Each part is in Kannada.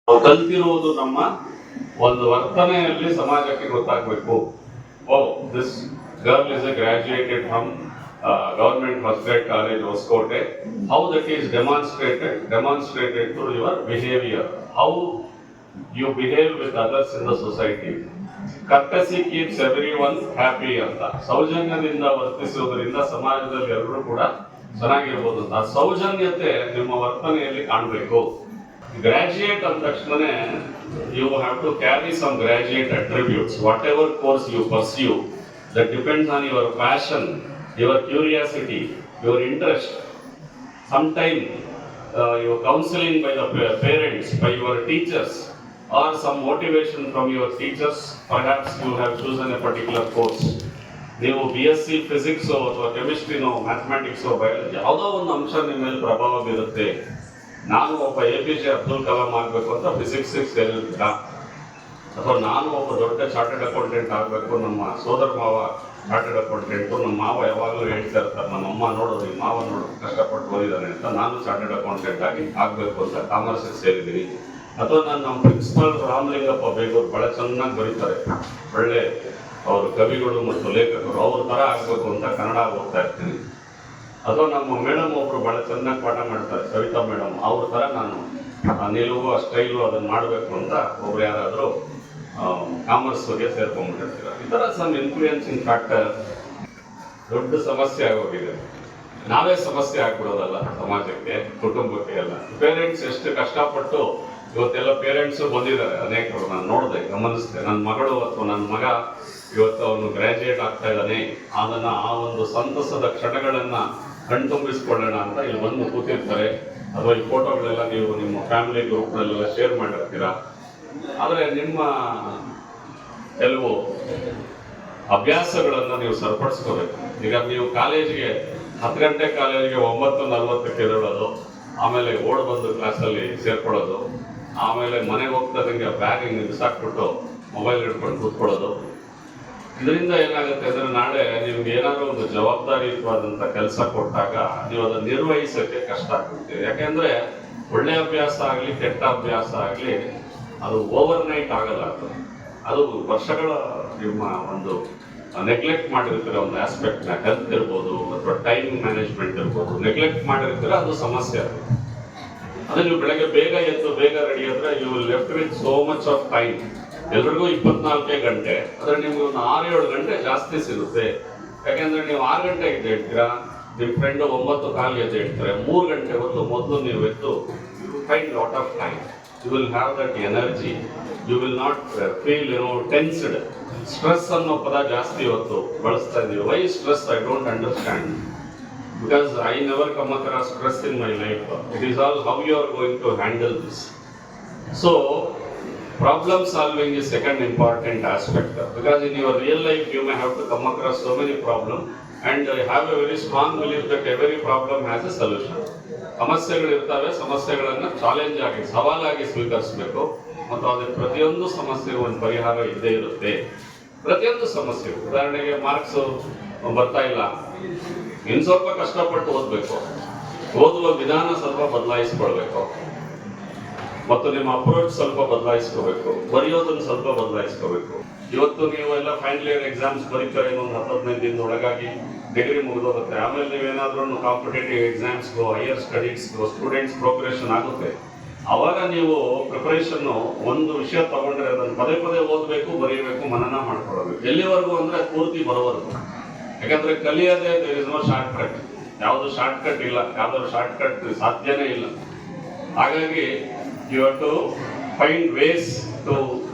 ನಾವು ಕಲ್ತಿರುವುದು ನಮ್ಮ ಒಂದು ವರ್ತನೆಯಲ್ಲಿ ಸಮಾಜಕ್ಕೆ ಗೊತ್ತಾಗಬೇಕು. Oh, this girl is a graduated from government first grade college Hoskote. How that is demonstrated through your behaviour, how you behave with others in the society. Courtesy keeps everyone happy ಅಂತ, ಸೌಜನ್ಯದಿಂದ ವರ್ತಿಸುವುದರಿಂದ ಸಮಾಜದಲ್ಲಿ ಎಲ್ಲರೂ ಕೂಡ ಚೆನ್ನಾಗಿರ್ಬೋದು ಅಂತ. ಸೌಜನ್ಯತೆ ನಿಮ್ಮ ವರ್ತನೆಯಲ್ಲಿ ಕಾಣಬೇಕು. ಗ್ರಾಜುಯೇಟ್ ಅಂದ ತಕ್ಷಣ you have to carry some graduate attributes. Whatever course you pursue, that depends on your passion, your curiosity, your interest. Sometime your counseling by the parents, by your teachers, or some motivation from your teachers, perhaps you have chosen a particular course. ನೀವು BSc ಫಿಸಿಕ್ಸ್ ಅಥವಾ ಕೆಮಿಸ್ಟ್ರಿನೋ ಮ್ಯಾಥಮೆಟಿಕ್ಸೋ ಬಯಾಲಜಿ ಯಾವುದೋ ಒಂದು ಅಂಶ ನಿಮ್ಮ ಮೇಲೆ ಪ್ರಭಾವ ಬೀರುತ್ತೆ. ನಾನು ಒಬ್ಬ APJ ಅಬ್ದುಲ್ ಕಲಾಂ ಆಗಬೇಕು ಅಂತ ಫಿಸಿಕ್ಸ್ ಸೇರಿರ್ತೀರ, ಅಥವಾ ನಾನು ಒಬ್ಬ ದೊಡ್ಡ ಚಾರ್ಟೆಡ್ ಅಕೌಂಟೆಂಟ್ ಆಗಬೇಕು, ನಮ್ಮ ಸೋದರ ಮಾವ ಚಾರ್ಟೆಡ್ ಅಕೌಂಟೆಂಟು, ನಮ್ಮ ಮಾವ ಯಾವಾಗಲೂ ಹೇಳ್ತಾ ಇರ್ತಾರೆ, ನಮ್ಮ ಅಮ್ಮ ನೋಡೋದು ಈ ಮಾವ ನೋಡು ಕಷ್ಟಪಟ್ಟು ಓದಿದ್ದಾನೆ ಅಂತ, ನಾನು ಚಾರ್ಟೆಡ್ ಅಕೌಂಟೆಂಟ್ ಆಗಿ ಆಗಬೇಕು ಅಂತ ಕಾಮರ್ಸ್ ಸೇರಿದ್ದೀನಿ. ಅಥವಾ ನಾನು ನಮ್ಮ ಪ್ರಿನ್ಸಿಪಾಲ್ ರಾಮಲಿಂಗಪ್ಪ ಬೇಗೂರು ಭಾಳ ಚೆನ್ನಾಗಿ ಬರೀತಾರೆ, ಒಳ್ಳೆ ಅವರು ಕವಿಗಳು ಮತ್ತು ಲೇಖಕರು, ಅವ್ರ ಥರ ಆಗಬೇಕು ಅಂತ ಕನ್ನಡ ಓದ್ತಾ ಇರ್ತೀನಿ. ಅಥವಾ ನಮ್ಮ ಮೇಡಮ್ ಒಬ್ರು ಭಾಳ ಚೆನ್ನಾಗಿ ಪಾಠ ಮಾಡ್ತಾರೆ, ಸವಿತಾ ಮೇಡಮ್, ಅವ್ರ ಥರ ನಾನು ನಿಲುವು ಸ್ಟೈಲು ಅದನ್ನು ಮಾಡಬೇಕು ಅಂತ ಒಬ್ರು ಯಾರಾದರೂ ಕಾಮರ್ಸ್ಗೆ ಸೇರ್ಕೊಂಡ್ಬಿಟ್ಟಿರ್ತೀರ. ಈ ಥರ ಸಮ್ ಇನ್ಫ್ಲೂಯೆನ್ಸಿಂಗ್ ಫ್ಯಾಕ್ಟರ್ ದೊಡ್ಡ ಸಮಸ್ಯೆ ಆಗೋಗಿದೆ. ನಾವೇ ಸಮಸ್ಯೆ ಆಗ್ಬಿಡೋದಲ್ಲ ಸಮಾಜಕ್ಕೆ, ಕುಟುಂಬಕ್ಕೆ ಎಲ್ಲ. ಪೇರೆಂಟ್ಸ್ ಎಷ್ಟು ಕಷ್ಟಪಟ್ಟು ಇವತ್ತೆಲ್ಲ ಪೇರೆಂಟ್ಸು ಬಂದಿದ್ದಾರೆ ಅನೇಕರು, ನಾನು ನೋಡಿದೆ, ಗಮನಿಸಿದೆ. ನನ್ನ ಮಗಳು ಅಥವಾ ನನ್ನ ಮಗ ಇವತ್ತು ಅವನು ಗ್ರಾಜುಯೇಟ್ ಆಗ್ತಾ ಇದ್ದಾನೆ, ಅದನ್ನು ಆ ಒಂದು ಸಂತಸದ ಕ್ಷಣಗಳನ್ನು ಕಣ್ತುಂಬಿಸ್ಕೊಳ್ಳೋಣ ಅಂತ ಇಲ್ಲಿ ಬಂದು ಕೂತಿರ್ತಾರೆ. ಅಥವಾ ಈ ಫೋಟೋಗಳೆಲ್ಲ ನೀವು ನಿಮ್ಮ ಫ್ಯಾಮಿಲಿ ಗ್ರೂಪ್ನಲ್ಲೆಲ್ಲ ಶೇರ್ ಮಾಡಿರ್ತೀರ. ಆದರೆ ನಿಮ್ಮ ಕೆಲವು ಅಭ್ಯಾಸಗಳನ್ನು ನೀವು ಸರಿಪಡಿಸ್ಕೋಬೇಕು. ಈಗ ನೀವು ಕಾಲೇಜಿಗೆ 10 ಗಂಟೆ ಕಾಲೇಜಿಗೆ 9:40ಕ್ಕೆ ಎದ್ದೇಳೋದು, ಆಮೇಲೆ ಓಡ್ ಬಂದು ಕ್ಲಾಸಲ್ಲಿ ಸೇರ್ಕೊಳ್ಳೋದು, ಆಮೇಲೆ ಮನೆಗೆ ಹೋಗ್ತದಂಗೆ ಬ್ಯಾಗ್ ಹಿಂಗೆ ಬಿಸಾಕ್ಬಿಟ್ಟು ಮೊಬೈಲ್ ಹಿಡ್ಕೊಂಡು ಕೂತ್ಕೊಳ್ಳೋದು. ಇದರಿಂದ ಏನಾಗುತ್ತೆ ಅಂದರೆ ನಾಳೆ ನಿಮ್ಗೆ ಏನಾದರೂ ಒಂದು ಜವಾಬ್ದಾರಿಯುತವಾದಂಥ ಕೆಲಸ ಕೊಟ್ಟಾಗ ನೀವು ಅದನ್ನು ನಿರ್ವಹಿಸೋಕ್ಕೆ ಕಷ್ಟ ಆಗ್ಬಿಡ್ತೀವಿ. ಯಾಕೆಂದರೆ ಒಳ್ಳೆಯ ಅಭ್ಯಾಸ ಆಗಲಿ ಕೆಟ್ಟ ಅಭ್ಯಾಸ ಆಗಲಿ ಅದು ಓವರ್ನೈಟ್ ಆಗಲ್ಲ. ಅದು ವರ್ಷಗಳ ನಿಮ್ಮ ಒಂದು ನೆಗ್ಲೆಕ್ಟ್ ಮಾಡಿರ್ತೀರ ಒಂದು ಆಸ್ಪೆಕ್ಟ್ನ, ಹೆಲ್ತ್ ಇರ್ಬೋದು ಅಥವಾ ಟೈಮ್ ಮ್ಯಾನೇಜ್ಮೆಂಟ್ ಇರ್ಬೋದು, ನೆಗ್ಲೆಕ್ಟ್ ಮಾಡಿರ್ತೀರ, ಅದು ಸಮಸ್ಯೆ ಆಗುತ್ತೆ. ಅದೇ ನೀವು ಬೆಳಗ್ಗೆ ಬೇಗ ಎದ್ದು ಬೇಗ ರೆಡಿ ಆದರೆ you will left with so much of time. ಎಲ್ರಿಗೂ 24 ಗಂಟೆ, ಆದರೆ ನಿಮ್ಗೆ ಒಂದು 6-7 ಗಂಟೆ ಜಾಸ್ತಿ ಸಿಗುತ್ತೆ. ಯಾಕೆಂದ್ರೆ ನೀವು 6 ಗಂಟೆಗೆ ಎದ್ದೇಳ್ತೀರಾ, ನಿಮ್ಮ ಫ್ರೆಂಡು 9:15 ಎದ್ದೇಳ್ತಾರೆ, 3 ಗಂಟೆ ಹೊತ್ತು ಮೊದಲು ನೀವು ಎದ್ದು you find lot of time, you will have that energy, you will not feel tensed. Stress ಅನ್ನೋ ಪದ ಜಾಸ್ತಿ ಹೊತ್ತು ಬಳಸ್ತಾ ಇದ್ದೀವಿ. Why stress? I don't understand, because I never come across stress in my life. It is all how you are going to handle this. So problem solving is second important aspect, because in your real life you may have to come across so many problems, and I have a very strong belief that every problem has a solution. ಸಮಸ್ಯೆಗಳಿರ್ತವೆ, ಸಮಸ್ಯೆಗಳನ್ನು ಚಾಲೆಂಜ್ ಆಗಿ ಸವಾಲಾಗಿ ಸ್ವೀಕರಿಸಬೇಕು, ಮತ್ತು ಅದರ ಪ್ರತಿಯೊಂದು ಸಮಸ್ಯೆಗೂ ಒಂದು ಪರಿಹಾರ ಇದ್ದೇ ಇರುತ್ತೆ. ಪ್ರತಿಯೊಂದು ಸಮಸ್ಯೆಗೂ, ಉದಾಹರಣೆಗೆ ಮಾರ್ಕ್ಸ್ ಬರ್ತಾ ಇಲ್ಲ, ಇನ್ನು ಸ್ವಲ್ಪ ಕಷ್ಟಪಟ್ಟು ಓದಬೇಕು, ಓದುವ ವಿಧಾನ ಸ್ವಲ್ಪ ಬದಲಾಯಿಸ್ಕೊಳ್ಬೇಕು, ಮತ್ತು ನಿಮ್ಮ ಅಪ್ರೋಚ್ ಸ್ವಲ್ಪ ಬದಲಾಯಿಸ್ಕೋಬೇಕು, ಬರೆಯೋದನ್ನು ಸ್ವಲ್ಪ ಬದಲಾಯಿಸ್ಕೋಬೇಕು. ಇವತ್ತು ನೀವು ಎಲ್ಲ ಫೈನಲ್ ಇಯರ್ ಎಕ್ಸಾಮ್ಸ್ ಬರೀತಾರೆ, ಇನ್ನೊಂದು 10-15 ದಿನದೊಳಗಾಗಿ ಡಿಗ್ರಿ ಮುಗಿದೋಗುತ್ತೆ. ಆಮೇಲೆ ನೀವೇನಾದ್ರೂ ಕಾಂಪಿಟೇಟಿವ್ ಎಕ್ಸಾಮ್ಸ್ಗೋ ಹೈಯರ್ ಸ್ಟಡೀಸ್ಗೋ ಸ್ಟೂಡೆಂಟ್ಸ್ ಪ್ರೋಗ್ರೆಷನ್ ಆಗುತ್ತೆ. ಅವಾಗ ನೀವು ಪ್ರಿಪರೇಷನ್ನು ಒಂದು ವಿಷಯ ತಗೊಂಡ್ರೆ ಅದನ್ನು ಪದೇ ಪದೇ ಓದಬೇಕು, ಬರೀಬೇಕು, ಮನನ ಮಾಡ್ಕೊಳ್ಬೇಕು. ಎಲ್ಲಿವರೆಗೂ ಅಂದರೆ ಪೂರ್ತಿ ಬರೋವರೆಗೂ. ಯಾಕಂದರೆ ಕಲಿಯೋದೇ there is no shortcut. ಯಾವುದು ಶಾರ್ಟ್ ಕಟ್ ಇಲ್ಲ, ಯಾವುದಾದ್ರು ಶಾರ್ಟ್ ಕಟ್ ಸಾಧ್ಯನೇ ಇಲ್ಲ. ಹಾಗಾಗಿ you have to find ways to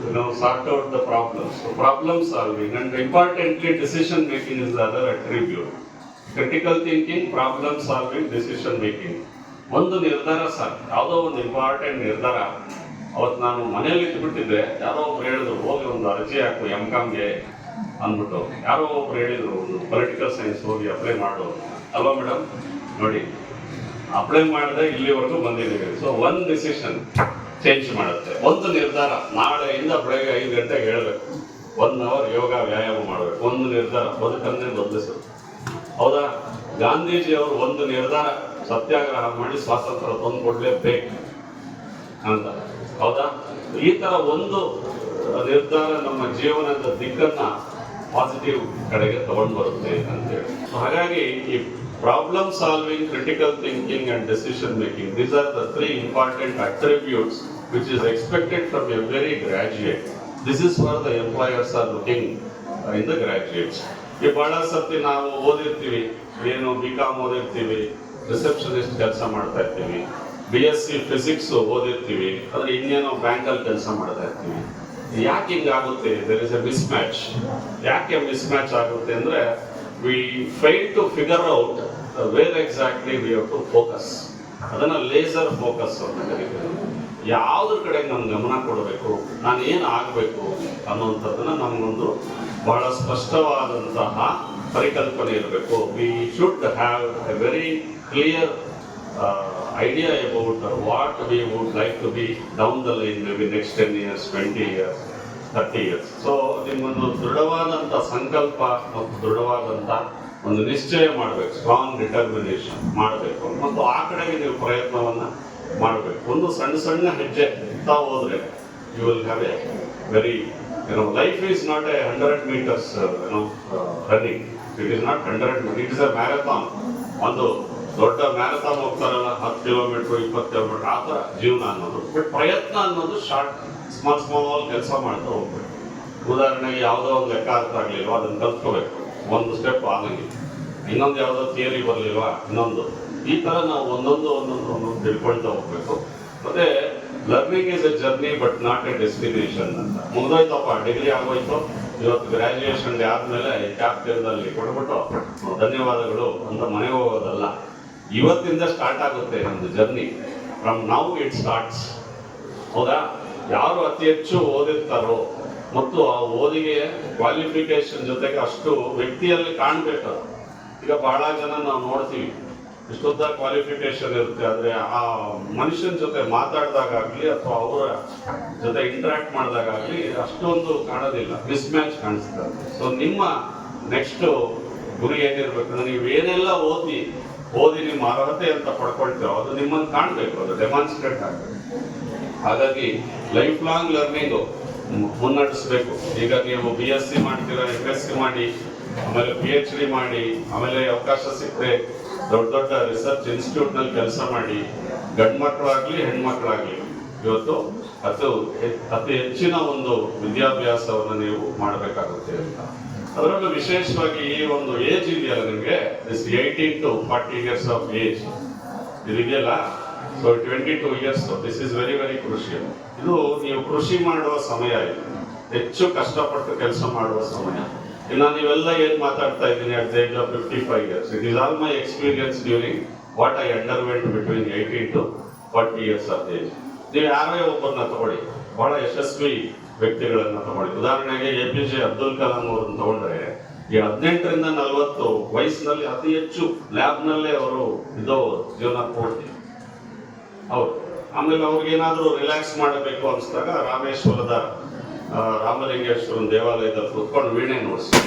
sort out the problems. So problem solving, and importantly decision making is the other attribute. Critical thinking, problem solving, decision making. ಒಂದು ನಿರ್ಧಾರ ಸಾಕು, ಯಾವುದೋ ಒಂದು ಇಂಪಾರ್ಟೆಂಟ್ ನಿರ್ಧಾರ. ಅವತ್ತು ನಾನು ಮನೇಲಿ ಇಟ್ಬಿಟ್ಟಿದ್ದೆ, ಯಾರೋ ಒಬ್ರು ಹೇಳಿದ್ರು ಹೋಗಿ ಒಂದು ಅರ್ಜಿ ಹಾಕು MCOMಗೆ ಅಂದ್ಬಿಟ್ಟು. ಯಾರೋ ಒಬ್ರು ಹೇಳಿದ್ರು ಒಂದು ಪೊಲಿಟಿಕಲ್ ಸೈನ್ಸ್ ಹೋಗಿ ಅಪ್ಲೈ ಮಾಡು. ಅಲ್ವಾ ಮೇಡಮ್? ನೋಡಿ, ಅಪ್ಲೈ ಮಾಡಿದ್ರೆ ಇಲ್ಲಿವರೆಗೂ ಬಂದಿದ್ದೀವಿ. ಸೊ ಒಂದು ಡಿಸಿಷನ್ ಚೇಂಜ್ ಮಾಡುತ್ತೆ, ಒಂದು ನಿರ್ಧಾರ. ನಾಳೆಯಿಂದ ಬೆಳಗ್ಗೆ 5 ಗಂಟೆಗೆ ಹೇಳಬೇಕು, 1 ಅವರ್ ಯೋಗ ವ್ಯಾಯಾಮ ಮಾಡಬೇಕು. ಒಂದು ನಿರ್ಧಾರ ಬದುಕನ್ನೇ ಬದಲಿಸುತ್ತೆ. ಹೌದಾ? ಗಾಂಧೀಜಿಯವರು ಒಂದು ನಿರ್ಧಾರ, ಸತ್ಯಾಗ್ರಹ ಮಾಡಿ ಸ್ವಾತಂತ್ರ್ಯ ತಂದು ಕೊಡಲೇಬೇಕು ಅಂತ. ಹೌದಾ? ಈ ತರ ಒಂದು ನಿರ್ಧಾರ ನಮ್ಮ ಜೀವನದ ದಿಕ್ಕನ್ನ ಪಾಸಿಟಿವ್ ಕಡೆಗೆ ತಗೊಂಡು ಬರುತ್ತೆ ಅಂತೇಳಿ. ಹಾಗಾಗಿ ಈ problem solving, critical thinking and decision making, these are the 3 important attributes which is expected from every graduate. This is for the employers are looking in the graduates. ಈ ಬಹಳ ಸರ್ತಿ ನಾವು ಓದಿರ್ತೀವಿ, ಏನು BCom ಓದಿರ್ತೀವಿ, ರಿಸೆಪ್ಷನಿಸ್ಟ್ ಕೆಲಸ ಮಾಡ್ತಾ ಇರ್ತೀವಿ, BSc ಫಿಸಿಕ್ಸ್ ಓದಿರ್ತೀವಿ, ಅಂದ್ರೆ ಇನ್ನೇನೋ ಬ್ಯಾಂಕಲ್ಲಿ ಕೆಲಸ ಮಾಡ್ತಾ ಇರ್ತೀವಿ. ಯಾಕೆ ಹಿಂಗಾಗುತ್ತೆ? There is a mismatch. ಯಾಕೆ ಮಿಸ್ ಮ್ಯಾಚ್ ಆಗುತ್ತೆ ಅಂದ್ರೆ we fail to figure out where exactly we have to focus. ಅದನ್ನ ಲೇಸರ್ ಫೋಕಸ್ ಅಂತ ಕರೀತೀವಿ. ಯಾವುದ್ರ ಕಡೆ ನಾನು ಗಮನ ಕೊಡಬೇಕು, ನಾನು ಏನು ಆಗಬೇಕು ಅನ್ನುವಂಥದ್ದನ್ನ ನಮಗೊಂದು ಬಹಳ ಸ್ಪಷ್ಟವಾದಂತಹ ಪರಿಕಲ್ಪನೆ ಇರಬೇಕು. We should have a very clear idea about what we would like to be down the line, maybe next 10 years, 20 years, 30 years. So ನಿಮ್ಮೊಂದು ದೃಢವಾದಂಥ ಸಂಕಲ್ಪ ಮತ್ತು ದೃಢವಾದಂಥ ಒಂದು ನಿಶ್ಚಯ ಮಾಡಬೇಕು, ಸ್ಟ್ರಾಂಗ್ ಡಿಟರ್ಮಿನೇಷನ್ ಮಾಡಬೇಕು ಮತ್ತು ಆ ಕಡೆಗೆ ನೀವು ಪ್ರಯತ್ನವನ್ನು ಮಾಡಬೇಕು. ಒಂದು ಸಣ್ಣ ಸಣ್ಣ ಹೆಜ್ಜೆ ಇರ್ತಾ ಹೋದ್ರೆ you will have a very life is not a 100 meters running. It is not 100 meters, it is a marathon. ಒಂದು ದೊಡ್ಡ ಮ್ಯಾರಥಾನ್ ಹೋಗ್ತಾರಲ್ಲ, 10 ಕಿಲೋಮೀಟರ್ 20 ಕಿಲೋಮೀಟರ್, ಆ ಥರ ಜೀವನ ಅನ್ನೋದು. ಬಟ್ ಪ್ರಯತ್ನ ಅನ್ನೋದು ಶಾರ್ಟ್ ಸ್ಮಾಲ್ ಕೆಲಸ ಮಾಡ್ತಾ ಹೋಗ್ಬೇಕು. ಉದಾಹರಣೆಗೆ ಯಾವುದೋ ಒಂದು ಲೆಕ್ಕ ಅರ್ಥ ಆಗ್ಲಿಲ್ವಾ, ಅದನ್ನು ಕಲ್ತ್ಕೋಬೇಕು, ಒಂದು ಸ್ಟೆಪ್ ಆಗಲಿ. ಇನ್ನೊಂದು ಯಾವುದೋ ಥಿಯರಿ ಬರಲಿಲ್ವಾ, ಇನ್ನೊಂದು. ಈ ಥರ ನಾವು ಒಂದೊಂದು ತಿಳ್ಕೊಳ್ತಾ ಹೋಗ್ಬೇಕು. ಮತ್ತೆ learning is A journey but not A destination ಅಂತ. ಮುಗಿದೋಯ್ತಪ್ಪ, ಡಿಗ್ರಿ ಆಗೋಯ್ತು, ಇವತ್ತು ಗ್ರಾಜ್ಯುಯೇಷನ್ ಆದ್ಮೇಲೆ ಕ್ಯಾಪ್ ತೀರದಲ್ಲಿ ಕೊಟ್ಬಿಟ್ಟು ಧನ್ಯವಾದಗಳು ಅಂತ ಮನೆಗೆ ಹೋಗೋದಲ್ಲ. ಇವತ್ತಿಂದ ಸ್ಟಾರ್ಟ್ ಆಗುತ್ತೆ ನಮ್ದು journey. From now it starts. ಹೌದಾ? ಯಾರು ಅತಿ ಹೆಚ್ಚು ಓದಿರ್ತಾರೋ ಮತ್ತು ಆ ಓದಿಗೆ ಕ್ವಾಲಿಫಿಕೇಶನ್ ಜೊತೆಗೆ ಅಷ್ಟು ವ್ಯಕ್ತಿಯಲ್ಲಿ ಕಾಣ್ಬೇಕು. ಈಗ ಬಹಳ ಜನ ನಾವು ನೋಡ್ತೀವಿ, ಇಷ್ಟೊಂದ ಕ್ವಾಲಿಫಿಕೇಶನ್ ಇರುತ್ತೆ, ಆದರೆ ಆ ಮನುಷ್ಯನ ಜೊತೆ ಮಾತಾಡಿದಾಗಲಿ ಅಥವಾ ಅವರ ಜೊತೆ ಇಂಟ್ರಾಕ್ಟ್ ಮಾಡಿದಾಗಲಿ ಅಷ್ಟೊಂದು ಕಾಣೋದಿಲ್ಲ, ಮಿಸ್ ಮ್ಯಾಚ್ ಕಾಣಿಸ್ತದೆ. ಸೊ ನಿಮ್ಮ ನೆಕ್ಸ್ಟ್ ಗುರಿ ಏನಿರ್ಬೇಕಂದ್ರೆ ನೀವು ಏನೆಲ್ಲ ಓದಿ ನಿಮ್ಮ ಅರ್ಹತೆ ಅಂತ ಪಡ್ಕೊಳ್ತೀರೋ ಅದು ನಿಮ್ಮನ್ನು ಕಾಣಬೇಕು, ಅದು ಡೆಮಾನ್ಸ್ಟ್ರೇಟ್ ಆಗಬೇಕು. ಹಾಗಾಗಿ ಲೈಫ್ ಲಾಂಗ್ ಲರ್ನಿಂಗು ಮುನ್ನಡೆಸಬೇಕು. ಈಗ ನೀವು BSc ಮಾಡ್ತೀರಾ, MSc ಮಾಡಿ, ಆಮೇಲೆ PhD ಮಾಡಿ, ಆಮೇಲೆ ಅವಕಾಶ ಸಿಕ್ಕರೆ ದೊಡ್ಡ ರಿಸರ್ಚ್ ಇನ್ಸ್ಟಿಟ್ಯೂಟ್ ನಲ್ಲಿ ಕೆಲಸ ಮಾಡಿ, ಗಂಡು ಮಕ್ಕಳಾಗ್ಲಿ ಹೆಣ್ಮಕ್ಳಾಗ್ಲಿ ಇವತ್ತು ಅತಿ ಹೆಚ್ಚಿನ ಒಂದು ವಿದ್ಯಾಭ್ಯಾಸವನ್ನು ನೀವು ಮಾಡಬೇಕಾಗುತ್ತೆ ಅಂತ. ಅದರಲ್ಲೂ ವಿಶೇಷವಾಗಿ ಈ ಒಂದು ಏಜ್ ಇದೆಯಲ್ಲ ನಿಮಗೆ, 18 to 40 years ಆಫ್ ಏಜ್ ಇದೆಯಲ್ಲ, so 22 years, this is very very crucial. ಇದು ನೀವು ಕೃಷಿ ಮಾಡುವ ಸಮಯ, ಇದು ಹೆಚ್ಚು ಕಷ್ಟಪಟ್ಟು ಕೆಲಸ ಮಾಡುವ ಸಮಯ. ಇನ್ನು ನೀವೆಲ್ಲ ಏನ್ ಮಾತಾಡ್ತಾ ಇದ್ದೀನಿ at the age of 55 years, it is all my experience during what I underwent between 18 to 40 years of age. ನೀವು ಯಾರೇ ಒಬ್ಬರನ್ನ ತಗೊಳ್ಳಿ, ಬಹಳ ಯಶಸ್ವಿ ವ್ಯಕ್ತಿಗಳನ್ನ ತಗೊಳ್ಳಿ. ಉದಾಹರಣೆಗೆ APJ ಅಬ್ದುಲ್ ಕಲಾಂ ಅವರನ್ನು ತಗೊಂಡ್ರೆ, ಈ 18ರಿಂದ 40 ವಯಸ್ಸಿನಲ್ಲಿ ಅತಿ ಹೆಚ್ಚು ಲ್ಯಾಬ್ನಲ್ಲೇ ಅವರು ಜೀವನ ಪೂರ್ತಿ ಹೌದು. ಆಮೇಲೆ ಅವ್ರಿಗೇನಾದ್ರೂ ರಿಲ್ಯಾಕ್ಸ್ ಮಾಡಬೇಕು ಅನಿಸಿದಾಗ ರಾಮೇಶ್ವರದ ರಾಮಲಿಂಗೇಶ್ವರನ ದೇವಾಲಯದಲ್ಲಿ ಕುತ್ಕೊಂಡು ವೀಣೆ ನುಡಿಸಿ.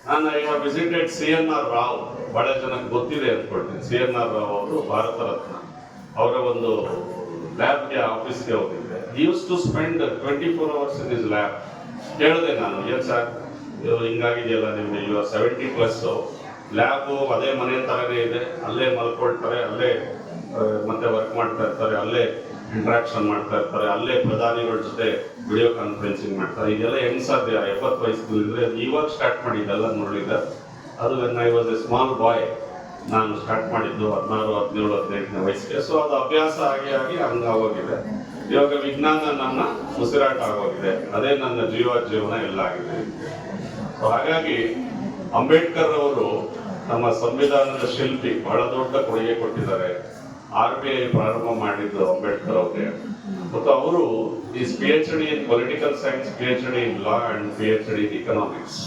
ನಾನು ಇವಾಗ ವಿಸಿಟೆಡ್ CNR ರಾವ್, ಬಹಳ ಜನಕ್ಕೆ ಗೊತ್ತಿದೆ ಅಂದ್ಕೊಳ್ತೀನಿ. CNR ರಾವ್ ಅವರು ಭಾರತ ರತ್ನ, ಅವರ ಒಂದು ಲ್ಯಾಬ್ಗೆ ಆಫೀಸ್ಗೆ ಹೋಗಿದ್ದೆ. He use to spend 24 hours in his lab. ಕೇಳಿದೆ ನಾನು, ಏನ್ ಸರ್ ಹಿಂಗಾಗಿದೆಯಲ್ಲ ನಿಮ್ಗೆ, ಇವಾಗ 70+ ಲ್ಯಾಬು ಅದೇ ಮನೆ ಥರನೇ ಇದೆ, ಅಲ್ಲೇ ಮಲ್ಕೊಳ್ತಾರೆ, ಅಲ್ಲೇ ಮತ್ತೆ ವರ್ಕ್ ಮಾಡ್ತಾ ಇರ್ತಾರೆ, ಅಲ್ಲೇ ಇಂಟ್ರಾಕ್ಷನ್ ಮಾಡ್ತಾ ಇರ್ತಾರೆ, ಅಲ್ಲೇ ಪ್ರಧಾನಿಗಳ ಜೊತೆ ವಿಡಿಯೋ ಕಾನ್ಫರೆನ್ಸಿಂಗ್ ಮಾಡ್ತಾರೆ. ಇದೆಲ್ಲ ಹೆಂಗ್ ಸಾಧ್ಯ 70 ವಯಸ್ಸಿದ್ರೆ? ಇವಾಗ ಸ್ಟಾರ್ಟ್ ಮಾಡಿದ್ದೆಲ್ಲ ನೋಡಿದ್ದೆ. ಅದು when I was a small boy, ನಾನು ಸ್ಟಾರ್ಟ್ ಮಾಡಿದ್ದು 16, 17, 18ನೇ ವಯಸ್ಸಿಗೆ. ಸೊ ಅದು ಅಭ್ಯಾಸ ಆಗಿ ಹಂಗಾಗೋಗಿದೆ. ಇವಾಗ ವಿಜ್ಞಾನ ನನ್ನ ಉಸಿರಾಟ ಆಗೋಗಿದೆ, ಅದೇ ನನ್ನ ಜೀವನ ಎಲ್ಲ ಆಗಿದೆ. ಸೊ ಹಾಗಾಗಿ ಅಂಬೇಡ್ಕರ್ ಅವರು ನಮ್ಮ ಸಂವಿಧಾನದ ಶಿಲ್ಪಿ, ಬಹಳ ದೊಡ್ಡ ಕೊಡುಗೆ ಕೊಟ್ಟಿದ್ದಾರೆ. RBI ಪ್ರಾರಂಭ ಮಾಡಿದ್ದು ಅಂಬೇಡ್ಕರ್ ಅವರೇ. ಮತ್ತು ಅವರು is PhD in political science, PhD in law and PhD in economics.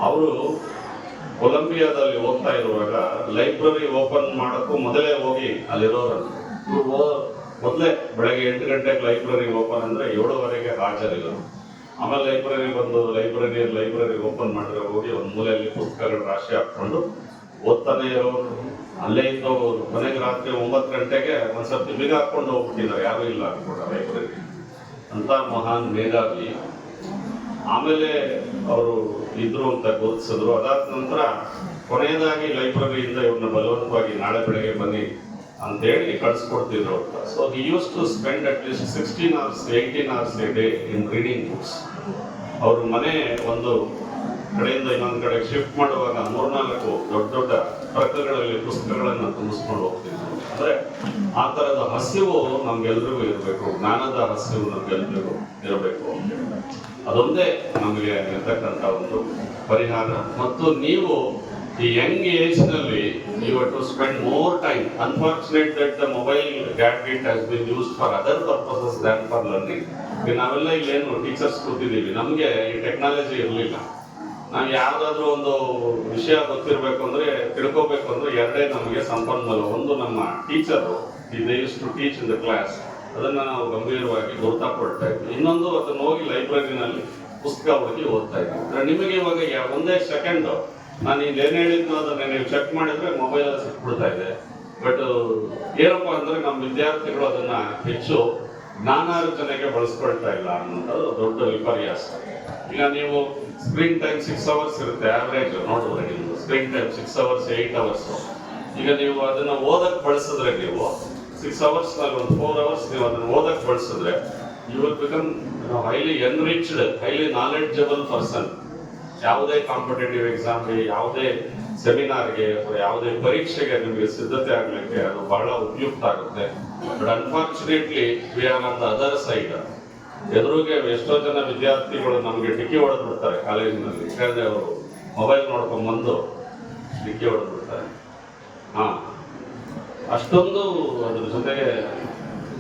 ಅವರು ಕೊಲಂಬಿಯಾದಲ್ಲಿ ಓದ್ತಾ ಇರುವಾಗ ಲೈಬ್ರರಿ ಓಪನ್ ಮಾಡೋಕ್ಕೂ ಮೊದಲೇ ಹೋಗಿ ಅಲ್ಲಿರೋರು. ಮೊದಲೇ ಬೆಳಗ್ಗೆ 8 ಗಂಟೆಗೆ ಲೈಬ್ರರಿ ಓಪನ್ ಅಂದ್ರೆ 7:15 ಹಾಜರಿಲ್ಲ. ಆಮೇಲೆ ಲೈಬ್ರರಿ ಬಂದು ಲೈಬ್ರರಿ ಓಪನ್ ಮಾಡಿದ್ರೆ ಹೋಗಿ ಒಂದು ಮೂಲೆಯಲ್ಲಿ ಪುಸ್ತಕಗಳ ರಾಶಿ ಹಾಕೊಂಡು ಓದ್ತಾನೆ ಇರೋರು, ಅಲ್ಲೇ ಇದ್ದವರು. ಕೊನೆಗೆ ರಾತ್ರಿ 9 ಗಂಟೆಗೆ ಒಂದ್ಸರ್ತಿ ಬಿಗ ಹಾಕೊಂಡು ಹೋಗ್ಬಿಟ್ಟಿದ್ದಾರೆ, ಯಾರು ಇಲ್ಲ ಅನ್ಕೊಂಡ ಲೈಬ್ರರಿ. ಅಂತ ಮಹಾನ್ ಮೇಧಾವಿ. ಆಮೇಲೆ ಅವರು ಇದ್ರು ಅಂತ ಗುರುತಿಸಿದ್ರು. ಅದಾದ ನಂತರ ಕೊನೆಯದಾಗಿ ಲೈಬ್ರರಿಯಿಂದ ಇವ್ರನ್ನ ಬಲವಂತವಾಗಿ ನಾಳೆ ಬೆಳಗ್ಗೆ ಬನ್ನಿ ಅಂತೇಳಿ ಕಳಿಸ್ಕೊಡ್ತಿದ್ರು ಅಂತ. So he use to spend at least 16 hours 18 hours a day in reading books. ಅವ್ರ ಮನೆ ಒಂದು ಕಡೆಯಿಂದ ಇನ್ನೊಂದು ಕಡೆ ಶಿಫ್ಟ್ ಮಾಡುವಾಗ 3-4 ದೊಡ್ಡ ದೊಡ್ಡ ಟ್ರಕ್ಗಳಲ್ಲಿ ಪುಸ್ತಕಗಳನ್ನು ತುಂಬಿಸ್ಕೊಂಡು ಹೋಗ್ತಿದ್ರು. ಅಂದ್ರೆ ಆ ತರದ ಹಸಿವು ನಮ್ಗೆಲ್ರಿಗೂ ಇರಬೇಕು, ಜ್ಞಾನದ ಹಸಿವು ನಮ್ಗೆಲ್ರಿಗೂ ಇರಬೇಕು. ಅದೊಂದೇ ನಮಗೆ ಇರ್ತಕ್ಕಂಥ ಒಂದು ಪರಿಹಾರ. ಮತ್ತು ನೀವು ಈ ಯಂಗ್ ಏಜ್ ನಲ್ಲಿ you have to spend more time. Unfortunate that the mobile gadget has been used for other purposes than for learning. ನಾವೆಲ್ಲ ಇಲ್ಲೇನು ಟೀಚರ್ಸ್ ಕೂತಿದ್ದೀವಿ, ನಮಗೆ ಈ ಟೆಕ್ನಾಲಜಿ ಇರಲಿಲ್ಲ. ನಾವು ಯಾವುದಾದ್ರೂ ಒಂದು ವಿಷಯ ಗೊತ್ತಿರಬೇಕು ಅಂದ್ರೆ, ತಿಳ್ಕೋಬೇಕು ಅಂದ್ರೆ ಎರಡೇ ನಮಗೆ ಸಂಪನ್ಮೂಲ. ಒಂದು ನಮ್ಮ teacher, they used to teach in the class, ಅದನ್ನ ನಾವು ಗಂಭೀರವಾಗಿ ಗುರುತಾಕೊಳ್ತಾ ಇದ್ವಿ. ಇನ್ನೊಂದು ಅದನ್ನ ಹೋಗಿ ಲೈಬ್ರರಿನಲ್ಲಿ ಪುಸ್ತಕ ಹುಡುಕಿ ಓದ್ತಾ ಇದ್ವಿ. ನಿಮಗೆ ಇವಾಗ ಒಂದೇ ಸೆಕೆಂಡ್ ನಾನು ಏನ್ ಹೇಳಿದ್ನೋ ಅದನ್ನ ನೀವು ಚೆಕ್ ಮಾಡಿದ್ರೆ ಮೊಬೈಲ್ ಸಿಕ್ಬಿಡ್ತಾ ಇದೆ. ಬಟ್ ಏನಪ್ಪಾ ಅಂದ್ರೆ ನಮ್ಮ ವಿದ್ಯಾರ್ಥಿಗಳು ಅದನ್ನ ಹೆಚ್ಚು ಜ್ಞಾನಾರ್ಜನೆಗೆ ಬಳಸ್ಕೊಳ್ತಾ ಇಲ್ಲ ಅನ್ನೋದು ದೊಡ್ಡ ವಿಪರ್ಯಾಸ. ಈಗ ನೀವು ಸ್ಕ್ರೀನ್ ಟೈಮ್ 6 hours ಇರುತ್ತೆ ಆವರೇಜ್ ನೋಡಿದ್ರೆ, ನಿಮ್ದು ಸ್ಕ್ರೀನ್ ಟೈಮ್ 6 hours 8 hours. ಈಗ ನೀವು ಅದನ್ನ ಓದಕ್ ಬಳಸಿದ್ರೆ, ನೀವು 6 hours ನಲ್ಲಿ ಒಂದು 4 hours ನೀವು ಅದನ್ನ ಓದಕ್ ಬಳಸಿದ್ರೆ, you will become highly enriched, highly knowledgeable person. ಯಾವುದೇ ಕಾಂಪಿಟೇಟಿವ್ ಎಕ್ಸಾಮ್ಗೆ, ಯಾವುದೇ ಸೆಮಿನಾರ್ಗೆ ಅಥವಾ ಯಾವುದೇ ಪರೀಕ್ಷೆಗೆ ನಿಮಗೆ ಸಿದ್ಧತೆ ಆಗ್ಲಿಕ್ಕೆ ಅದು ಬಹಳ ಉಪಯುಕ್ತ ಆಗುತ್ತೆ. But unfortunately we are on the other side. ಎದುರಿಗೆ ಎಷ್ಟೋ ಜನ ವಿದ್ಯಾರ್ಥಿಗಳು ನಮಗೆ ಡಿಕ್ಕಿ ಹೊಡೆದು ಬಿಡ್ತಾರೆ ಕಾಲೇಜಿನಲ್ಲಿ, ಯಾಕಂದ್ರೆ ಅವರು ಮೊಬೈಲ್ ನೋಡ್ಕೊಂಡ್ ಬಂದು ಡಿಕ್ಕಿ ಹೊಡೆದು ಬಿಡ್ತಾರೆ. ಅಷ್ಟೊಂದು ಅದ್ರ ಜೊತೆಗೆ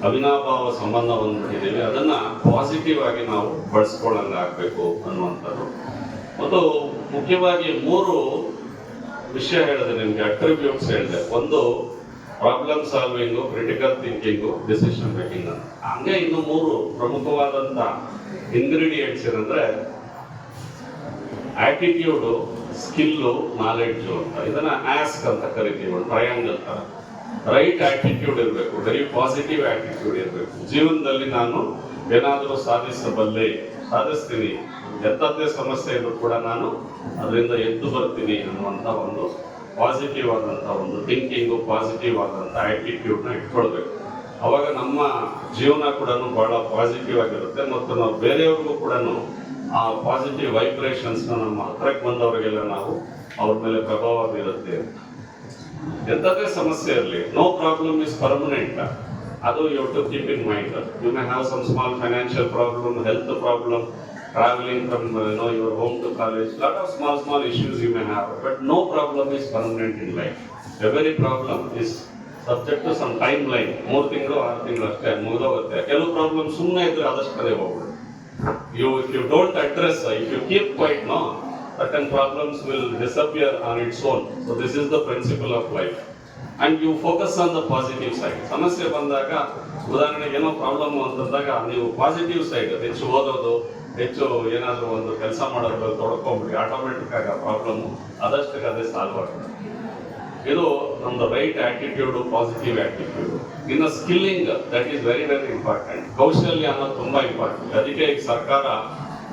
ಅವಿನಾಭಾವ ಸಂಬಂಧ ಹೊಂದಿದ್ದೀವಿ. ಅದನ್ನ ಪಾಸಿಟಿವ್ ಆಗಿ ನಾವು ಬಳಸ್ಕೊಳ್ಳಂಗಾಗಬೇಕು ಅನ್ನುವಂಥದ್ದು. ಮತ್ತು ಮುಖ್ಯವಾಗಿ 3 ವಿಷಯ ಹೇಳಿದೆ ನಿಮ್ಗೆ, ಅಟ್ರಿಬ್ಯೂಟ್ಸ್ ಹೇಳಿದೆ. ಒಂದು problem solving, critical thinking, decision making ಅಂತ. ಹಂಗೆ ಇನ್ನು 3 ಪ್ರಮುಖವಾದಂತ ಇಂಗ್ರೀಡಿಯೆಂಟ್ಸ್ ಏನಂದ್ರೆ ಆಟಿಟ್ಯೂಡು, ಸ್ಕಿಲ್ಲು, ನಾಲೆಡ್ಜು ಅಂತ. ಇದನ್ನ ಆಸ್ಕ್ ಅಂತ ಕರಿತೀವಿ, ಒಂದು ಟ್ರಯಾಂಗಲ್ ತರ. ರೈಟ್ ಆಟಿಟ್ಯೂಡ್ ಇರಬೇಕು, ವೆರಿ ಪಾಸಿಟಿವ್ ಆಟಿಟ್ಯೂಡ್ ಇರಬೇಕು. ಜೀವನದಲ್ಲಿ ನಾನು ಏನಾದರೂ ಸಾಧಿಸ್ತೀನಿ, ಎಂಥದ್ದೇ ಸಮಸ್ಯೆ ಇದ್ರೂ ಕೂಡ ನಾನು ಅದರಿಂದ ಎದ್ದು ಬರ್ತೀನಿ ಅನ್ನುವಂಥ ಒಂದು ಪಾಸಿಟಿವ್ ಆದಂಥ ಒಂದು ಥಿಂಕಿಂಗು, ಪಾಸಿಟಿವ್ ಆದಂಥ ಆಟಿಟ್ಯೂಡ್ನ ಇಟ್ಕೊಳ್ಬೇಕು. ಅವಾಗ ನಮ್ಮ ಜೀವನ ಕೂಡ ಬಹಳ ಪಾಸಿಟಿವ್ ಆಗಿರುತ್ತೆ. ಮತ್ತು ನಾವು ಬೇರೆಯವ್ರಿಗೂ ಕೂಡ ಆ ಪಾಸಿಟಿವ್ ವೈಬ್ರೇಷನ್ಸ್ನ ನಮ್ಮ ಹತ್ರಕ್ಕೆ ಬಂದವರಿಗೆಲ್ಲ ನಾವು ಅವ್ರ ಮೇಲೆ ಪ್ರಭಾವ ಬೀರುತ್ತೆ. ಎಂಥದ್ದೇ ಸಮಸ್ಯೆ ಇರಲಿ, ನೋ ಪ್ರಾಬ್ಲಮ್ ಇಸ್ ಪರ್ಮನೆಂಟ್. ಅದು you have to keep in mind. You may have some small financial problem, health problem, traveling from your home to college, lot of small issues you may have, but no problem is permanent in life. Every problem is subject to some timeline. 3 ತಿಂಗಳು 6 ತಿಂಗಳು ಅಷ್ಟೇ ಮುಗಿದೋಗುತ್ತೆ. ಕೆಲವು ಪ್ರಾಬ್ಲಮ್ ಸುಮ್ಮನೆ ಇದ್ರೆ ಅದಷ್ಟೇ ಹೋಗ್ಬಿಡುತ್ತೆ. If you don't address, if you keep quiet, no, certain problems will disappear on its own. So this is the principle of life. And you focus on the positive side. ಸಮಸ್ಯೆ ಬಂದಾಗ, ಉದಾಹರಣೆಗೆ ಏನೋ ಪ್ರಾಬ್ಲಮ್ ಅಂತಂದಾಗ ನೀವು ಪಾಸಿಟಿವ್ ಸೈಡ್ ಹೆಚ್ಚು ಓದೋದು, ಹೆಚ್ಚು ಏನಾದರೂ ಒಂದು ಕೆಲಸ ಮಾಡೋದು ತೊಡ್ಕೊಂಡ್ಬಿಡಿ, ಆಟೋಮೆಟಿಕ್ ಆಗಿ ಆ ಪ್ರಾಬ್ಲಮ್ ಅದಷ್ಟಕ್ಕೆ ಅದೇ ಸಾಲ್ವ್ ಆಗ್ತದೆ. ಇದು ನಮ್ದು ರೈಟ್ ಆಟಿಟ್ಯೂಡು, ಪಾಸಿಟಿವ್ ಆಟಿಟ್ಯೂಡು. ಇನ್ನು skilling, that is very very important. ಕೌಶಲ್ಯ ಅನ್ನೋದು ತುಂಬಾ ಇಂಪಾರ್ಟೆಂಟ್. ಅದಕ್ಕೆ ಈಗ ಸರ್ಕಾರ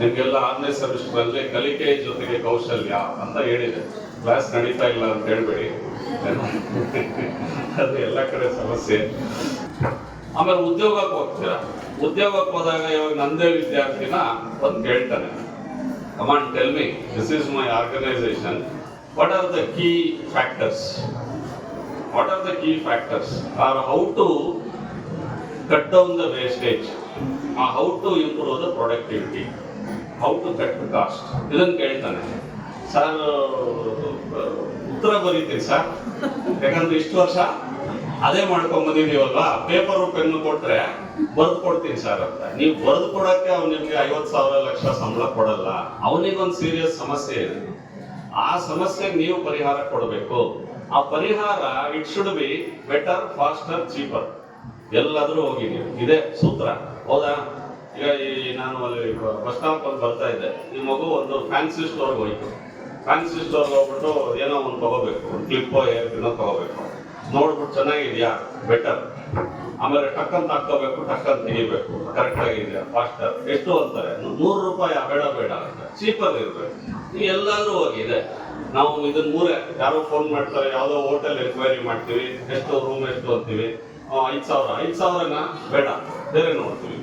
ನಿಮ್ಗೆಲ್ಲ 6ನೇ ಸೆಮಿಸ್ಟರ್ ಕಲಿಕೆ ಜೊತೆಗೆ ಕೌಶಲ್ಯ ಅಂತ ಹೇಳಿದೆ. ಕ್ಲಾಸ್ ನಡೀತಾ ಇಲ್ಲ ಅಂತ ಹೇಳ್ಬೇಡಿ, ಅದು ಎಲ್ಲ ಕಡೆ ಸಮಸ್ಯೆ. ಆಮೇಲೆ ಉದ್ಯೋಗಕ್ಕೆ ಹೋಗ್ತೀರಾ, ಉದ್ಯೋಗಕ್ಕೆ ಹೋದಾಗ ಇವಾಗ ನಂದೇ ವಿದ್ಯಾರ್ಥಿನ ಒಂದು ಕೇಳ್ತಾನೆ, come on tell me, this is my organisation, what are the key factors, what are the key factors are how to cut down the wastage, how to improve the productivity, how to cut the cost. ಇದನ್ನು ಕೇಳ್ತಾನೆ. ಸರ್ ಉತ್ತರ ಬರೀತೀನಿ ಸರ್, ಯಾಕಂದ್ರೆ ಇಷ್ಟು ವರ್ಷ ಅದೇ ಮಾಡ್ಕೊಂಡ್ ಬಂದಿದೀವಲ್ವಾ, ಪೇಪರ್ ಪೆನ್ನು ಕೊಟ್ರೆ ಬರೆದು ಕೊಡ್ತೀನಿ ಸರ್ ಅಂತ. ನೀವು ಬರೆದು ಕೊಡಕ್ಕೆ ಅವ್ನು ನಿಮ್ಗೆ 50,000 ಲಕ್ಷ ಸಂಬಳ ಕೊಡಲ್ಲ. ಅವನಿಗೊಂದು ಸೀರಿಯಸ್ ಸಮಸ್ಯೆ ಇದೆ, ಆ ಸಮಸ್ಯೆಗೆ ನೀವು ಪರಿಹಾರ ಕೊಡಬೇಕು. ಆ ಪರಿಹಾರ it should be better, faster, cheaper. ಎಲ್ಲಾದ್ರೂ ಹೋಗಿ ನೀವು ಇದೇ ಸೂತ್ರ. ಹೌದಾ? ಈಗ ನಾನು ಅಲ್ಲಿ ಬಸ್ ಸ್ಟಾಪ್ ಅಲ್ಲಿ ಬರ್ತಾ ಇದ್ದೆ, ಈ ಮಗು ಒಂದು ಫ್ಯಾನ್ಸಿ ಸ್ಟೋರ್ಗೆ ಹೋಯ್ತು. ಫ್ಯಾನ್ಸಿ ಸ್ಟೋರ್ಗೆ ಹೋಗ್ಬಿಟ್ಟು ಏನೋ ಒಂದು ತಗೋಬೇಕು, ಒಂದು ಕ್ಲಿಪ್ಪೋ ಏರ್ಪಿನೋ ತಗೋಬೇಕು. ನೋಡ್ಬಿಟ್ಟು ಚೆನ್ನಾಗಿದ್ಯಾ, ಬೆಟರ್. ಆಮೇಲೆ ಟಕ್ಕಂತ ಹಾಕೋಬೇಕು, ಟಕ್ಕಂತ ತೆಗಿಬೇಕು, ಕರೆಕ್ಟ್ ಆಗಿದೆಯಾ ಫಾಸ್ಟರ್ ಎಷ್ಟು ಅಂತಾರೆ, 100 ರೂಪಾಯಿ ಬೇಡ ಅಂತ, ಚೀಪರ್ ಇರ್ಬೇಕು. ಈ ಎಲ್ಲಾದ್ರೂ ಹೋಗಿದೆ. ನಾವು ಇದನ್ನ ಮೂರೇ, ಯಾರೋ ಫೋನ್ ಮಾಡ್ತಾರೆ, ಯಾವುದೋ ಹೋಟೆಲ್ ಎನ್ಕ್ವೈರಿ ಮಾಡ್ತೀವಿ, ಎಷ್ಟು ರೂಮ್ ಎಷ್ಟು ಅಂತೀವಿ, 5,000ನ ಬೇಡ, ಬೇರೆ ನೋಡ್ತೀವಿ.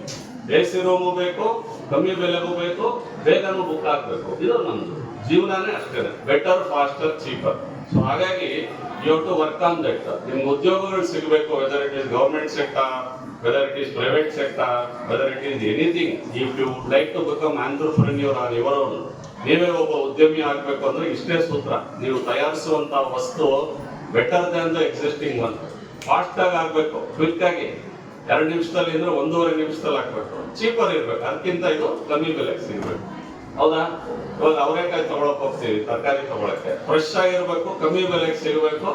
AC ರೂಮು ಬೇಕು, ಕಮ್ಮಿ ಬೆಲೆಗೂ ಬೇಕು, ಬೇಗನೂ ಬುಕ್ ಆಗಬೇಕು. ಇದು ನಮ್ದು ಜೀವನನೇ ಅಷ್ಟೇ, ಬೆಟರ್, ಫಾಸ್ಟರ್, ಚೀಪರ್. ಸೊ ಹಾಗಾಗಿ you have to work on that. ನಿಮ್ಗೆ ಉದ್ಯೋಗಗಳು ಸಿಗಬೇಕು, whether it is government sector, whether it is private sector, whether it is anything. If you would like to become entrepreneur or your own, ನೀವೇ ಒಬ್ಬ ಉದ್ಯಮಿ ಆಗ್ಬೇಕು ಅಂದ್ರೆ ಇಷ್ಟೇ ಸೂತ್ರ. ನೀವು ತಯಾರಿಸುವಂತ ವಸ್ತು better than the existing one. Fast ಆಗಿ ಆಗ್ಬೇಕು, ಕ್ವಿಕ್ ಆಗಿ 2 ನಿಮಿಷದಲ್ಲಿ ಅಂದ್ರೆ 1.5 ನಿಮಿಷದಲ್ಲಿ ಆಗ್ಬೇಕು, ಚೀಪರ್ ಇರ್ಬೇಕು. ಅದಕ್ಕಿಂತ ಇದು ಕಮ್ಮಿ ಬೆಲೆಗೆ ಸಿಗ್ಬೇಕು. ಹೌದಾ? ಇವಾಗ ಅವರೇಕಾಯಿ ತಗೊಳಕ್ ಹೋಗ್ತೀವಿ, ತರಕಾರಿ ತಗೊಳಕ್ಕೆ, ಫ್ರೆಶ್ ಆಗಿರ್ಬೇಕು, ಕಮ್ಮಿ ಬೆಲೆಗೆ ಸಿಗಬೇಕು,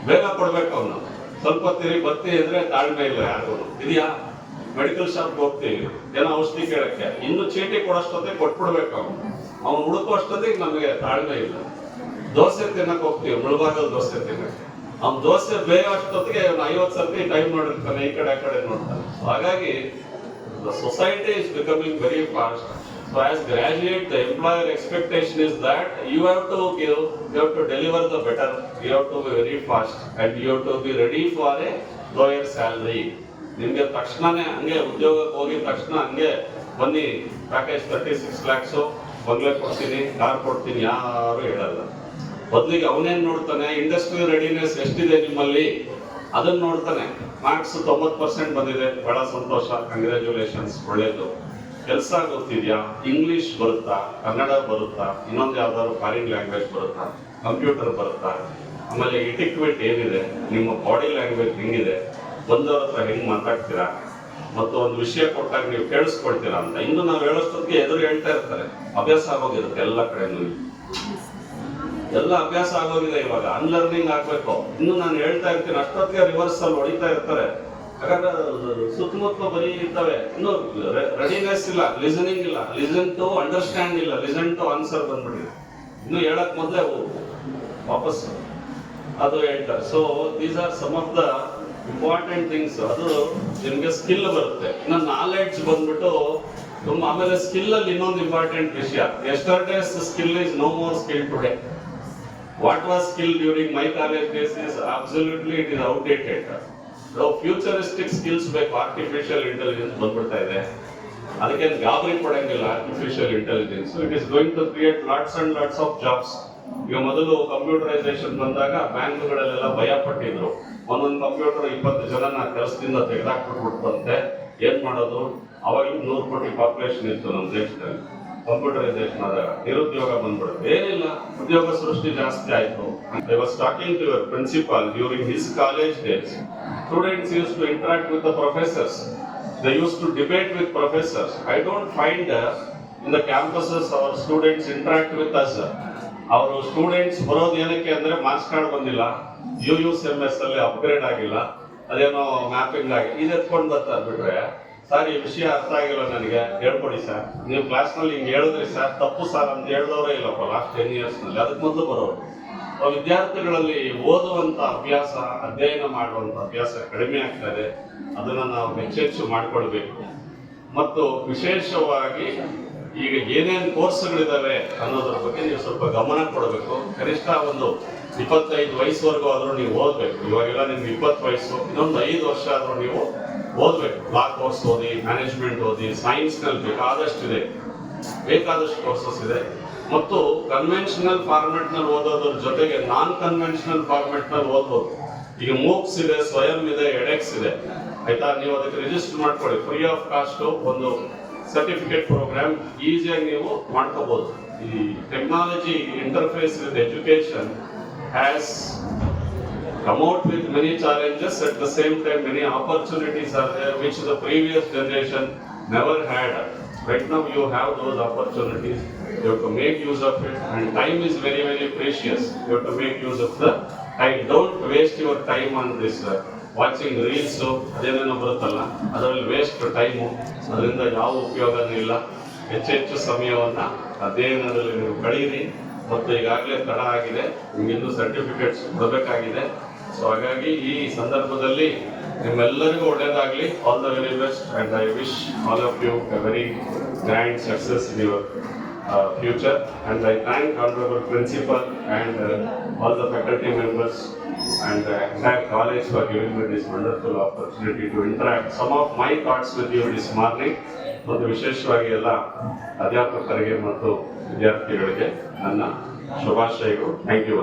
ಬೇಗ ಕೊಡ್ಬೇಕು. ಅವನು ಸ್ವಲ್ಪ ತಿರಿ ಬತ್ತಿ ಅಂದ್ರೆ ತಾಳ್ಮೆ ಇಲ್ಲ ಯಾರಿಗೂ. ಇದೆಯಾ? ಮೆಡಿಕಲ್ ಶಾಪ್ಗೆ ಹೋಗ್ತೀವಿ, ಏನೋ ಔಷಧಿ ಕೇಳಕ್ಕೆ, ಇನ್ನು ಚೀಟಿ ಕೊಡೋಷ್ಟೊತ್ತಿಗೆ ಕೊಟ್ಬಿಡ್ಬೇಕು. ಅವ್ನು ಹುಡುಕುವಷ್ಟೊತ್ತಿಗೆ ನಮಗೆ ತಾಳ್ಮೆ ಇಲ್ಲ. ದೋಸೆ ತಿನ್ನಕ್ ಹೋಗ್ತೀವಿ, ಮುಳುಬಾಗಲ್ ದೋಸೆ ತಿನ್ನಕ್ಕೆ, ಅವ್ನು ದೋಸೆ ಬೇಗ ಅಷ್ಟೊತ್ತಿಗೆ 50 ಸರ್ತಿ ಟೈಮ್ ನೋಡಿರ್ತಾನೆ, ಈ ಕಡೆ ಆ ಕಡೆ ನೋಡ್ತಾನೆ. ಹಾಗಾಗಿ society is becoming very fast. So as graduate, the employer expectation is that you have to give, you have to deliver the better, you have to be very fast, and you have to be ready for a lower salary. ನಿಮಗೆ ತಕ್ಷಣನೇ ಹಂಗೆ ಉದ್ಯೋಗಕ್ಕೆ ಹೋಗಿದ ತಕ್ಷಣ ಹಂಗೆ ಬನ್ನಿ ಪ್ಯಾಕೇಜ್ 36 lakhs, ಬಂಗ್ಲೆ ಕೊಡ್ತೀನಿ, ಕಾರ್ ಕೊಡ್ತೀನಿ, ಯಾರು ಹೇಳಲ್ಲ. ಬದಲಿಗೆ ಅವನೇನ್ ನೋಡ್ತಾನೆ, ಇಂಡಸ್ಟ್ರಿಯಲ್ ರೆಡಿನೆಸ್ ಎಷ್ಟಿದೆ ನಿಮ್ಮಲ್ಲಿ ಅದನ್ನ ನೋಡ್ತಾನೆ. ಮಾರ್ಕ್ಸ್ 90% ಬಂದಿದೆ, ಬಹಳ ಸಂತೋಷ, ಕಂಗ್ರ್ಯಾಚುಲೇಷನ್ಸ್, ಒಳ್ಳೇದು. ಕೆಲಸ ಗೊತ್ತಿದ್ಯಾ, ಇಂಗ್ಲಿಷ್ ಬರುತ್ತಾ, ಕನ್ನಡ ಬರುತ್ತಾ, ಇನ್ನೊಂದು ಯಾವ್ದಾದ್ರು ಫಾರಿನ್ ಲ್ಯಾಂಗ್ವೇಜ್ ಬರುತ್ತಾ, ಕಂಪ್ಯೂಟರ್ ಬರುತ್ತಾ, ಆಮೇಲೆ ಇಟಿಕ್ವೇಟ್ ಏನಿದೆ, ನಿಮ್ಮ ಬಾಡಿ ಲ್ಯಾಂಗ್ವೇಜ್ ಹೆಂಗಿದೆ, ಬಂದವ್ರ ಹತ್ರ ಹೆಂಗ್ ಮಾತಾಡ್ತೀರಾ, ಮತ್ತು ಒಂದು ವಿಷಯ ಕೊಟ್ಟಾಗ ನೀವು ಕೇಳಿಸ್ಕೊಳ್ತೀರಾ ಅಂತ. ಇನ್ನು ನಾವು ಹೇಳೋಷ್ಟೊತ್ತಿಗೆ ಎದುರು ಹೇಳ್ತಾ ಇರ್ತಾರೆ. ಅಭ್ಯಾಸ ಆಗೋಗಿರುತ್ತೆ ಎಲ್ಲ ಕಡೆನೂ, ಎಲ್ಲ ಅಭ್ಯಾಸ ಆಗೋಗಿದೆ. ಇವಾಗ ಅನ್ಲರ್ನಿಂಗ್ ಆಗ್ಬೇಕು. ಇನ್ನು ನಾನು ಹೇಳ್ತಾ ಇರ್ತೀನಿ, ಅಷ್ಟೊತ್ತಿಗೆ ರಿವರ್ಸ್ ಅಲ್ಲಿ ಹೊಡಿತಾ ಇರ್ತಾರೆ. ಯಾಕಂದ್ರೆ ಸುತ್ತಮುತ್ತ ಬರೀ ಇರ್ತವೆ, ಇನ್ನು ರೆಡಿನೆಸ್ ಇಲ್ಲ, ಲಿಸನಿಂಗ್ ಇಲ್ಲ, ಲಿಸನ್ ಟು ಅಂಡರ್ಸ್ಟ್ಯಾಂಡ್ ಇಲ್ಲ, ಲಿಸನ್ ಟು ಆನ್ಸರ್ ಬಂದ್ಬಿಟ್ಟಿದೆ. ಇನ್ನು ಹೇಳಕ್ ಮೊದಲೇ ವಾಪಸ್ ಅದು ಹೇಳ್ತಾರೆ. So these are some of the important things. ಅದು ನಿಮ್ಗೆ ಸ್ಕಿಲ್ ಬರುತ್ತೆ. ಇನ್ನು ನಾಲೆಡ್ಜ್ ಬಂದ್ಬಿಟ್ಟು ತುಂಬಾ. ಆಮೇಲೆ ಸ್ಕಿಲ್ ಅಲ್ಲಿ ಇನ್ನೊಂದು ಇಂಪಾರ್ಟೆಂಟ್ ವಿಷಯ, yesterday's skill is no more skill today. What was skill during my college days is absolutely it is outdated. Futuristic skills ಬೇಕು. ಆರ್ಟಿಫಿಷಿಯಲ್ ಇಂಟೆಲಿಜೆನ್ಸ್ ಬಂದ್ಬಿಡ್ತಾ ಇದೆ, ಅದಕ್ಕೇನು ಗಾಬರಿ ಪಡಂಗಿಲ್ಲ. Artificial intelligence it is going to create lots and lots of jobs. ಈಗ ಮೊದಲು ಕಂಪ್ಯೂಟರೈಸೇಷನ್ ಬಂದಾಗ ಬ್ಯಾಂಕ್ಗಳಲ್ಲೆಲ್ಲ ಭಯ ಪಟ್ಟಿದ್ರು. ಒಂದೊಂದು ಕಂಪ್ಯೂಟರ್ 20 ಜನನ ಕೆಲಸದಿಂದ ತೆಗೆದಾಕ್ಬಿಟ್ಬಿಡ್ತಂತೆ, ಏನ್ ಮಾಡೋದು? ಅವಾಗ 100 ಕೋಟಿ ಪಾಪ್ಯುಲೇಷನ್ ಇತ್ತು ನಮ್ಮ ದೇಶದಲ್ಲಿ. ಕಂಪ್ಯೂಟರೈಸೇಷನ್ ಆದಾಗ ನಿರುದ್ಯೋಗ ಬಂದ್ಬಿಡುತ್ತೆ. ಏನಿಲ್ಲ, ಉದ್ಯೋಗ ಸೃಷ್ಟಿ ಜಾಸ್ತಿ ಆಯ್ತು. I was talking to your principal during his college days. Students used to interact with the professors. They used to debate with professors. I don't find in the campuses our students interact with us. ಅವರು ಸ್ಟೂಡೆಂಟ್ಸ್ ಬರೋದು ಏನಕ್ಕೆ ಅಂದ್ರೆ ಮಾರ್ಕ್ಸ್ ಕಾರ್ಡ್ ಬಂದಿಲ್ಲ, UUCMS ಅಲ್ಲಿ ಅಪ್ಗ್ರೇಡ್ ಆಗಿಲ್ಲ, ಅದೇನೋ ಮ್ಯಾಪಿಂಗ್ ಆಗಿ ಇದು ಎತ್ಕೊಂಡು ಬರ್ತಾರೆ. ಬಿಟ್ರೆ ಸರ್ ಈ ವಿಷಯ ಅರ್ಥ ಆಗಿಲ್ಲ ನನಗೆ, ಹೇಳ್ಕೊಡಿ ಸರ್, ನೀವು ಕ್ಲಾಸ್ನಲ್ಲಿ ಹಿಂಗೆ ಹೇಳಿದ್ರಿ ಸರ್, ತಪ್ಪು ಸರ್ ಅಂತ ಹೇಳಿದವರೇ ಇಲ್ಲಪ್ಪ ಲಾಸ್ಟ್ 10 years ನಲ್ಲಿ. ಅದಕ್ಕೆ ಮೊದಲು ಬರೋರು ವಿದ್ಯಾರ್ಥಿಗಳಲ್ಲಿ ಓದುವಂತ ಅಭ್ಯಾಸ, ಅಧ್ಯಯನ ಮಾಡುವಂತ ಅಭ್ಯಾಸ ಕಡಿಮೆ ಆಗ್ತಾ ಇದೆ. ಅದನ್ನ ನಾವು ಹೆಚ್ಚೆಚ್ಚು ಮಾಡಿಕೊಳ್ಬೇಕು. ಮತ್ತು ವಿಶೇಷವಾಗಿ ಈಗ ಏನೇನು ಕೋರ್ಸ್ಗಳಿದಾವೆ ಅನ್ನೋದ್ರ ಬಗ್ಗೆ ನೀವು ಸ್ವಲ್ಪ ಗಮನ ಕೊಡಬೇಕು. ಕನಿಷ್ಠ ಒಂದು 25 ವಯಸ್ಸುವರೆಗೂ ಆದ್ರೂ ನೀವು ಓದ್ಬೇಕು. ಇವಾಗೆಲ್ಲ ನಿಮ್ಗೆ 20 ವಯಸ್ಸು, ಇನ್ನೊಂದು 5 ವರ್ಷ ಆದ್ರೂ ನೀವು ಓದ್ಬೇಕು. ಲಾ ಕೋರ್ಸ್ ಓದಿ, ಮ್ಯಾನೇಜ್ಮೆಂಟ್ ಓದಿ, ಸೈನ್ಸ್ ನಲ್ಲಿ ಬೇಕಾದಷ್ಟು ಕೋರ್ಸಸ್ ಇದೆ. ಮತ್ತು ಕನ್ವೆನ್ಷನಲ್ ಫಾರ್ಮೆಟ್ ನಲ್ಲಿ ಓದೋದ್ರ ಜೊತೆಗೆ ನಾನ್ ಕನ್ವೆನ್ಷನಲ್ ಫಾರ್ಮೆಟ್ ನಲ್ಲಿ ಓದ್ಬೋದು. ಈಗ ಮೂಕ್ಸ್ ಇದೆ, ಸ್ವಯಂ ಇದೆ, ಎಡೆಕ್ಸ್ ಇದೆ, ಆಯ್ತಾ? ನೀವು ಅದಕ್ಕೆ ರಿಜಿಸ್ಟರ್ ಮಾಡ್ಕೊಳ್ಳಿ, ಫ್ರೀ ಆಫ್ ಕಾಸ್ಟ್. ಒಂದು ಸರ್ಟಿಫಿಕೇಟ್ ಪ್ರೋಗ್ರಾಮ್ ಈಸಿಯಾಗಿ ನೀವು ಮಾಡ್ಕೋಬಹುದು. ಈ technology interface with education has come out with many challenges, at the same time many opportunities are there which the previous generation never had. Right now you have those opportunities, you have to make use of it, and time is very very precious. You have to make use of the time. Don't waste your time on this watching reels, ಅದೇನೇನೋ ಬರುತ್ತಲ್ಲ, ಅದರಲ್ಲಿ ವೇಸ್ಟ್ ಟೈಮು, ಅದರಿಂದ ಯಾವ ಉಪಯೋಗನೂ ಇಲ್ಲ. ಹೆಚ್ಚೆಚ್ಚು ಸಮಯವನ್ನ ಅಧ್ಯಯನದಲ್ಲಿ ನೀವು ಕಳೀರಿ. ಮತ್ತು ಈಗಾಗಲೇ ತಡ ಆಗಿದೆ, ನಿಮ್ಗಿನ್ನೂ ಸರ್ಟಿಫಿಕೇಟ್ಸ್ ಕೊಡಬೇಕಾಗಿದೆ. ಸೊ ಹಾಗಾಗಿ ಈ ಸಂದರ್ಭದಲ್ಲಿ ನಿಮ್ಮೆಲ್ಲರಿಗೂ ಒಳ್ಳೆಯದಾಗಲಿ. All the very best and I wish all of you a very grand success in your future, and I thank honorable principal and all the faculty members and the entire college for giving me this wonderful opportunity to interact some of my thoughts with you this morning. ಮತ್ತು ವಿಶೇಷವಾಗಿ ಎಲ್ಲ ಅಧ್ಯಾಪಕರಿಗೆ ಮತ್ತು ವಿದ್ಯಾರ್ಥಿಗಳಿಗೆ ನನ್ನ ಶುಭಾಶಯಗಳು. Thank you.